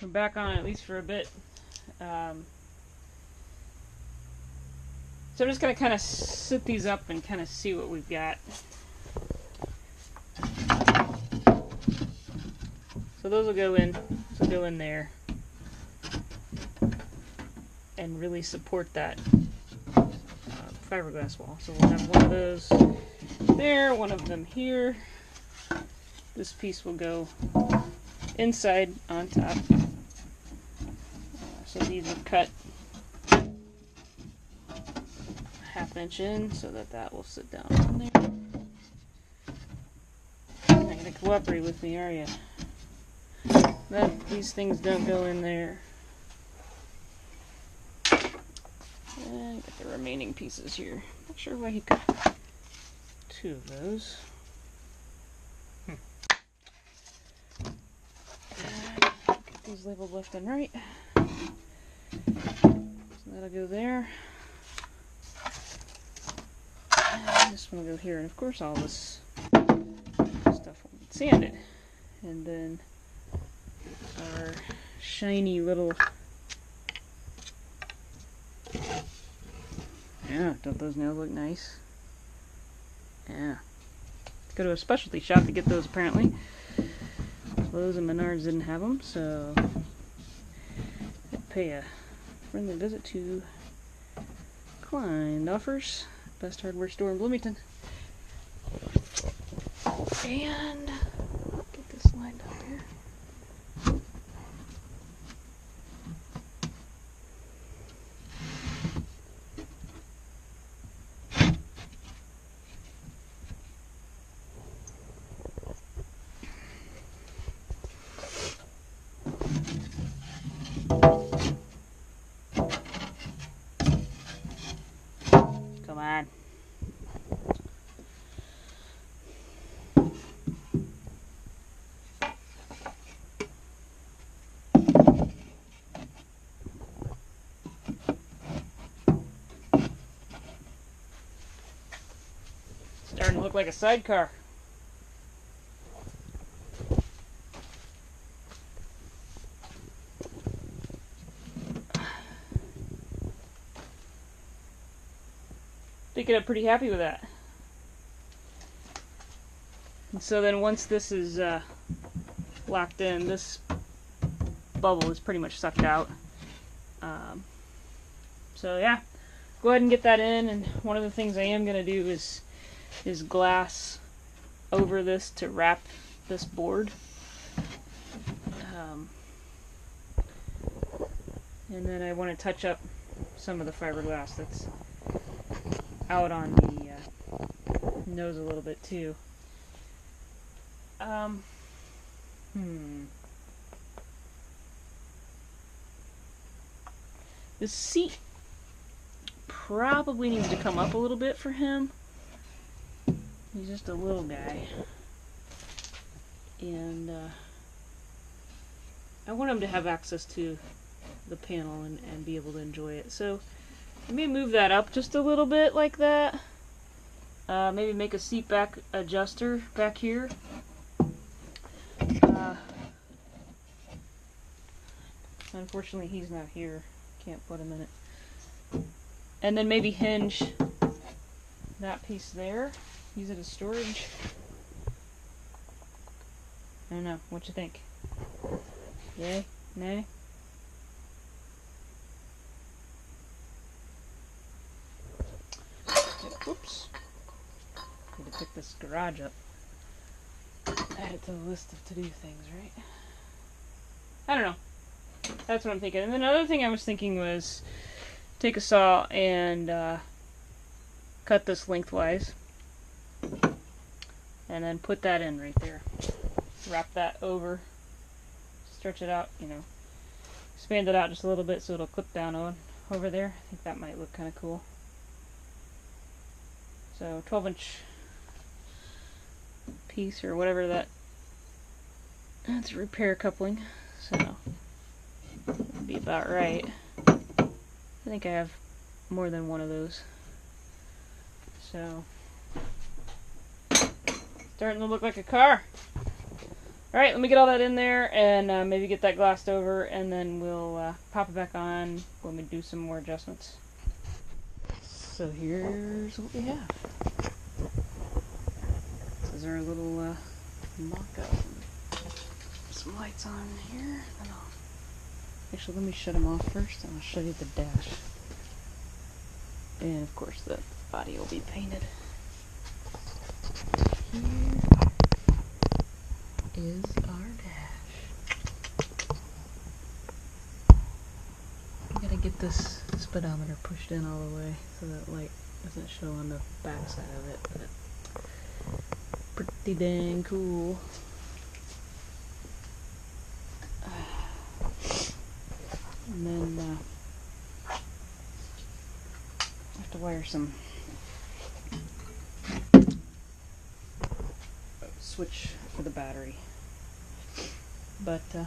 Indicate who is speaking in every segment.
Speaker 1: we're back on at least for a bit. So I'm just going to kind of sit these up and kind of see what we've got. So those will go in. This will go in there and really support that fiberglass wall. So we'll have one of those there, one of them here. This piece will go inside on top. So these are cut ½ inch in so that that will sit down on there. You're not going to cooperate with me, are you? These things don't go in there. And get the remaining pieces here. Not sure why he got 2 of those. Get these labeled left and right. So that'll go there. And this one will go here. And of course all this stuff will get sanded. And then our shiny little... Yeah, don't those nails look nice? Yeah. Go to a specialty shop to get those apparently. Lowe's and Menards didn't have them, so I'd pay a friendly visit to Klein Offers, best hardware store in Bloomington. And get this lined up here. Come on. Starting to look like a sidecar. Picking up pretty happy with that. And so then once this is locked in, this bubble is pretty much sucked out. So yeah, go ahead and get that in. And one of the things I am going to do is glass over this to wrap this board. And then I want to touch up some of the fiberglass that's out on the nose a little bit too. The seat probably needs to come up a little bit for him. He's just a little guy. And I want him to have access to the panel and be able to enjoy it. So let me move that up just a little bit like that. Maybe make a seat back adjuster back here. Unfortunately, he's not here. Can't put him in it. And then maybe hinge that piece there. Use it as storage. I don't know. What you think? Yay? Nay? Whoops. Need to pick this garage up. Add it to the list of to-do things, right? I don't know. That's what I'm thinking. And then another thing I was thinking was take a saw and cut this lengthwise. And then put that in right there. Wrap that over. Stretch it out, you know. Expand it out just a little bit so it'll clip down on over there. I think that might look kind of cool. So 12-inch piece or whatever that's a repair coupling. So that'd be about right. I think I have more than one of those. So starting to look like a car. Alright, let me get all that in there and maybe get that glossed over, and then we'll pop it back on when we do some more adjustments. So here's what we have. This is our little mock-up. Some lights on here. Actually, let me shut them off first, and I'll show you the dash. And of course, the body will be painted. Here is our dash. I gotta get this speedometer pushed in all the way so that light doesn't show on the back side of it, but pretty dang cool. And then I have to wire some switch for the battery, but come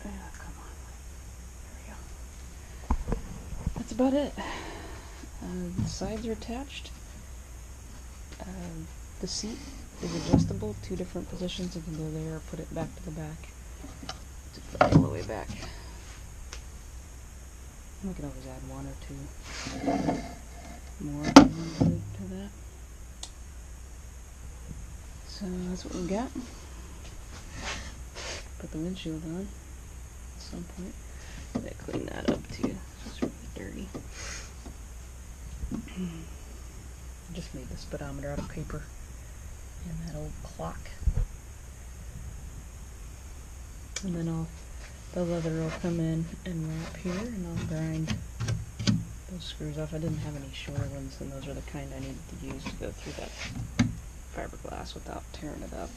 Speaker 1: on, there we go. That's about it. The sides are attached. The seat is adjustable, 2 different positions. You can go there or put it back to the back. To put it all the way back. We can always add 1 or 2 more to that. So that's what we got. Put the windshield on at some point. Gotta clean that up too. It's really dirty. I just made the speedometer out of paper and that old clock. And then the leather will come in and wrap here, and I'll grind those screws off. I didn't have any shorter ones, and those are the kind I needed to use to go through that fiberglass without tearing it up.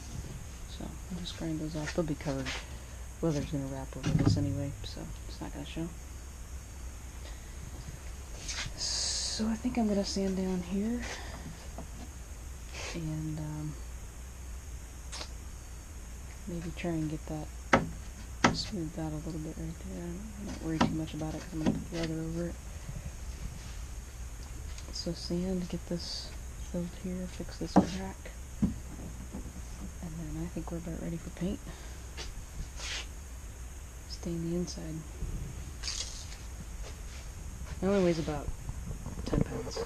Speaker 1: So I'll just grind those off. They'll be covered. Leather's going to wrap over this anyway, so it's not going to show. So I think I'm going to sand down here and maybe try and get that smoothed out a little bit right there. I don't worry too much about it because I'm going to put leather over it. So sand, get this filled here, fix this crack, and then I think we're about ready for paint. Stain the inside. It only weighs about 10 pounds.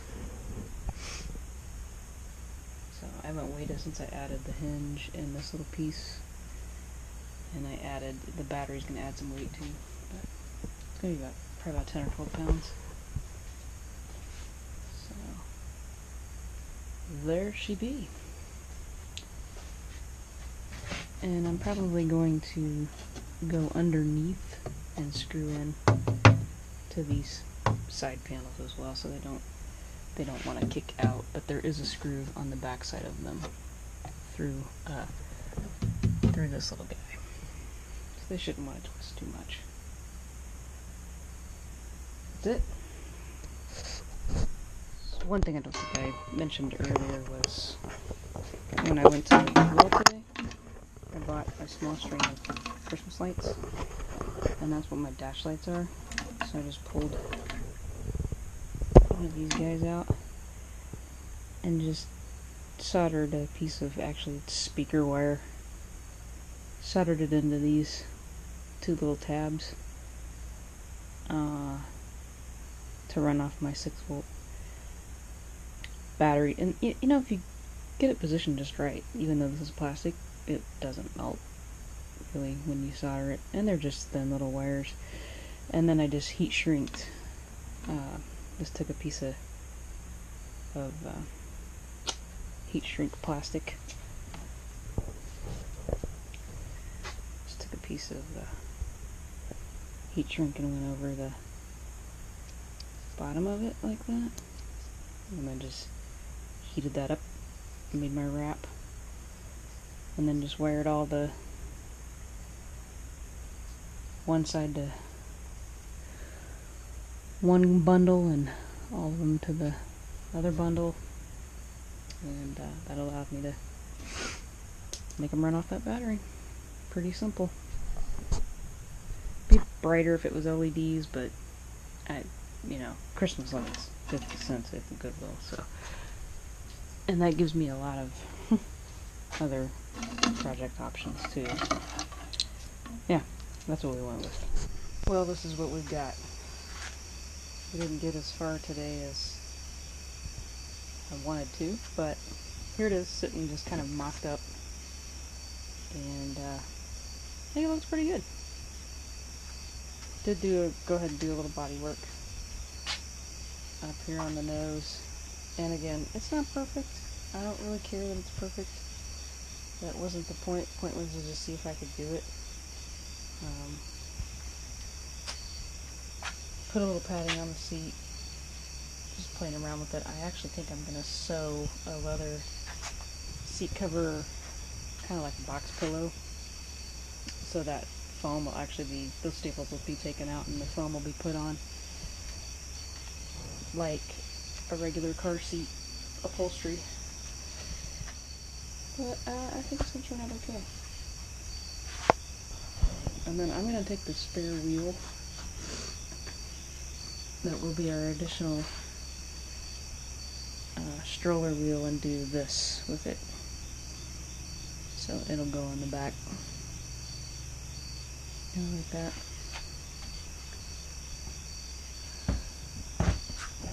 Speaker 1: So I haven't weighed it since I added the hinge and this little piece. And I added, the battery's going to add some weight too. But it's going to be probably about 10 or 12 pounds. So there she be. And I'm probably going to go underneath and screw in to these side panels as well, so they don't want to kick out. But there is a screw on the back side of them through this little guy. So they shouldn't want to twist too much. That's it. So one thing I don't think I mentioned earlier was when I went to the Goodwill today, I bought a small string of Christmas lights, and that's what my dash lights are. So I just pulled one of these guys out and just soldered a piece of, actually it's speaker wire, soldered it into these 2 little tabs to run off my 6-volt battery. And you know, if you get it positioned just right, even though this is plastic, it doesn't melt really when you solder it. And they're just thin little wires. And then I just heat shrinked. Just took a piece of heat shrink plastic. Just took a piece of heat shrink and went over the bottom of it like that. And then just heated that up, made my wrap, and then just wired all the one side to one bundle and all of them to the other bundle, and that allowed me to make them run off that battery. Pretty simple. Be brighter if it was LEDs, but you know, Christmas lights, 50 cents at the Goodwill, so And that gives me a lot of other project options too. Yeah, that's what we went with. Well, this is what we've got. We didn't get as far today as I wanted to, but here it is, sitting just kind of mocked up. And I think it looks pretty good. Did go ahead and do a little body work up here on the nose. And again, it's not perfect. I don't really care that it's perfect. That wasn't the point. The point was to just see if I could do it. Put a little padding on the seat. Just playing around with it. I actually think I'm going to sew a leather seat cover, kind of like a box pillow, so that foam will actually be, those staples will be taken out and the foam will be put on like a regular car seat upholstery. But I think it's going to turn out okay. And then I'm going to take the spare wheel that will be our additional stroller wheel and do this with it. So it'll go on the back. Like that.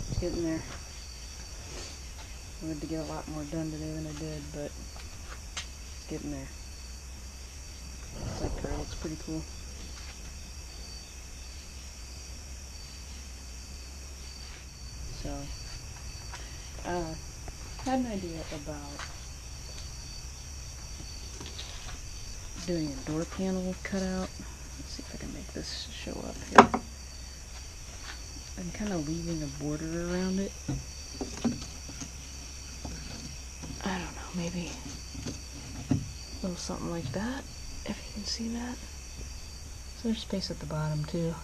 Speaker 1: It's getting there. I wanted to get a lot more done today than I did, but it's getting there. Sidecar looks pretty cool. So, had an idea about doing a door panel cutout. Let's see if I can make this show up here. I'm kind of leaving a border around it. I don't know, maybe a little something like that, if you can see that. So there's space at the bottom too.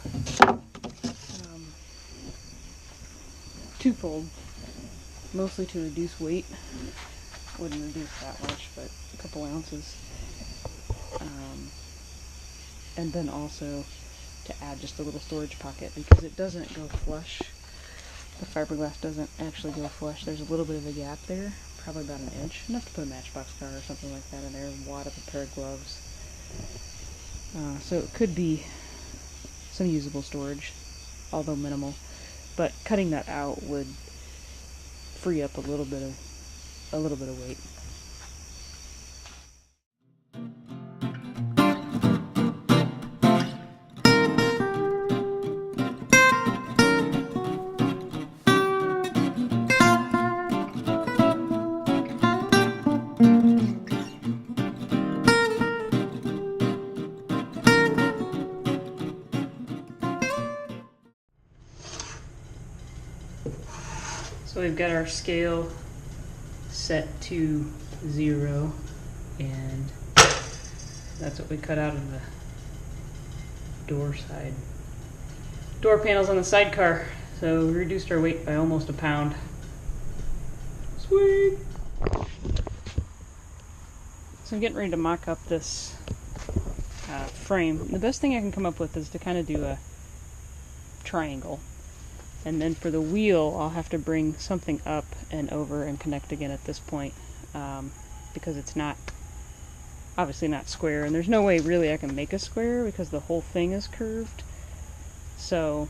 Speaker 1: Twofold, mostly to reduce weight. Wouldn't reduce that much, but a couple ounces. And then also to add just a little storage pocket, because it doesn't go flush. The fiberglass doesn't actually go flush. There's a little bit of a gap there, probably about an inch, enough to put a matchbox car or something like that in there, wad up a pair of gloves. So it could be some usable storage, although minimal. But cutting that out would free up a little bit of weight. So we've got our scale set to 0, and that's what we cut out of the door panels on the sidecar. So we reduced our weight by almost a pound. Sweet! So I'm getting ready to mock up this frame. The best thing I can come up with is to kind of do a triangle. And then for the wheel, I'll have to bring something up and over and connect again at this point, because it's obviously not square, and there's no way really I can make a square because the whole thing is curved. So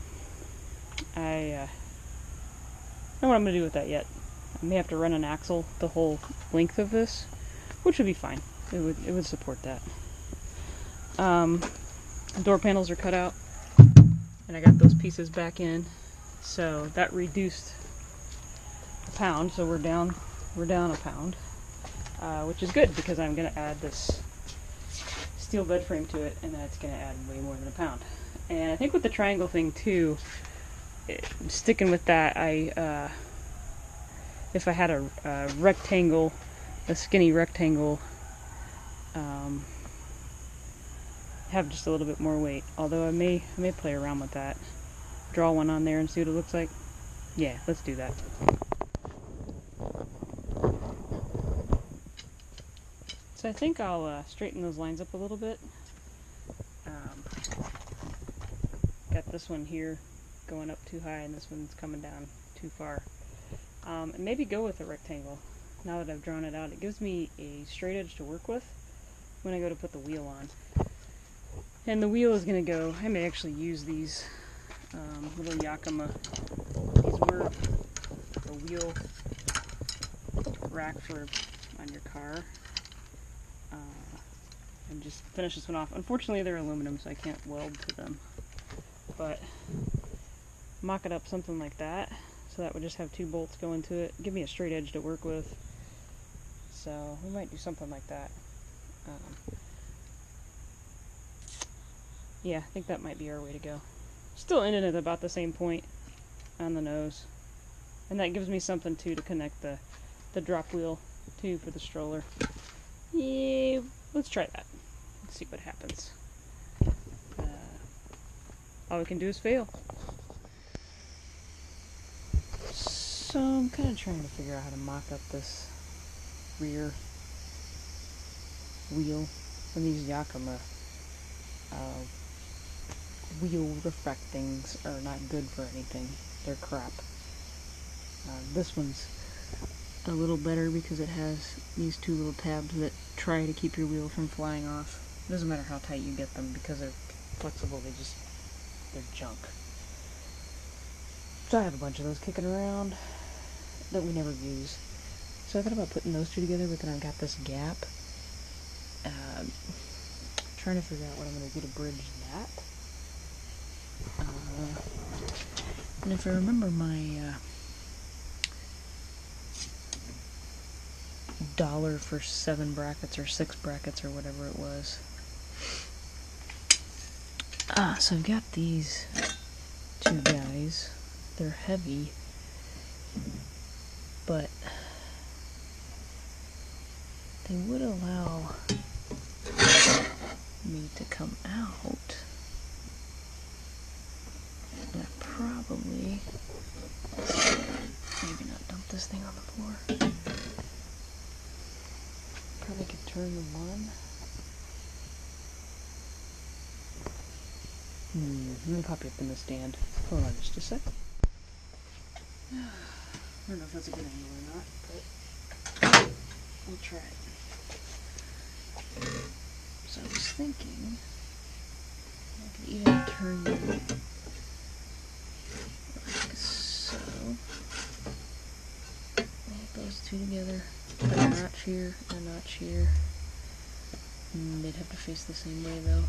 Speaker 1: I don't know what I'm going to do with that yet. I may have to run an axle the whole length of this, which would be fine. It would support that. Door panels are cut out, and I got those pieces back in. So that reduced a pound, so we're down a pound, which is good because I'm going to add this steel bed frame to it, and that's going to add way more than a pound. And I think with the triangle thing too, sticking with that, if I had a rectangle, a skinny rectangle, have just a little bit more weight. Although I may play around with that. Draw one on there and see what it looks like. Yeah, let's do that. So I think I'll straighten those lines up a little bit. Got this one here going up too high and this one's coming down too far. And maybe go with a rectangle. now that I've drawn it out. It gives me a straight edge to work with when I go to put the wheel on. And the wheel is going to go, I may actually use these little Yakima. These were a wheel rack for on your car. And just finish this one off. Unfortunately, they're aluminum, so I can't weld to them. But mock it up something like that, so that would just have 2 bolts go into it. Give me a straight edge to work with. So we might do something like that. Yeah, I think that might be our way to go. Still ending at about the same point on the nose. And that gives me something too to connect the drop wheel to for the stroller. Yeah, let's try that. Let's see what happens. All we can do is fail. So I'm kind of trying to figure out how to mock up this rear wheel. And these Yakima wheel reflect things are not good for anything. They're crap. This one's a little better because it has these 2 little tabs that try to keep your wheel from flying off. It doesn't matter how tight you get them because they're flexible, they're junk. So I have a bunch of those kicking around that we never use. So I thought about putting those 2 together, but then I've got this gap. Trying to figure out what I'm going to do to bridge that. And if I remember my $1 for 7 brackets or 6 brackets or whatever it was. So I've got these 2 guys. They're heavy, but they would allow me to come out. And I probably maybe not dump this thing on the floor. Probably could turn the one. Let me pop you up in the stand. Hold on just a sec. I don't know if that's a good angle or not, but we'll try it. So I was thinking I could even turn them like so. Hold those 2 together. Put a notch here and a notch here. They'd have to face the same way though.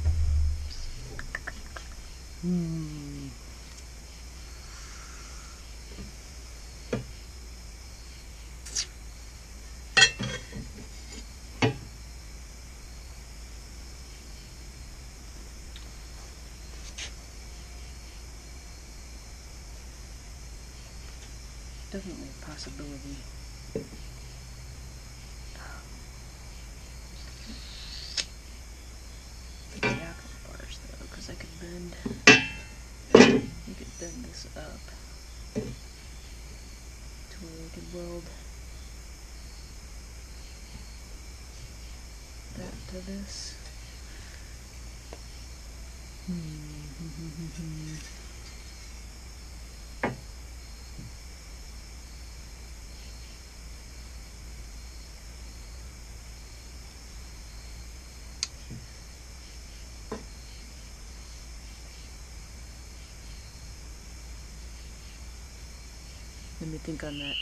Speaker 1: Definitely a possibility. The Yakima bars though, because I could bend. You could bend this up to where we could weld that to this. Let me think on that.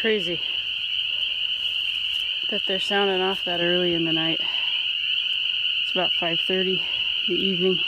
Speaker 1: Crazy that they're sounding off that early in the night. It's about 5:30 in the evening.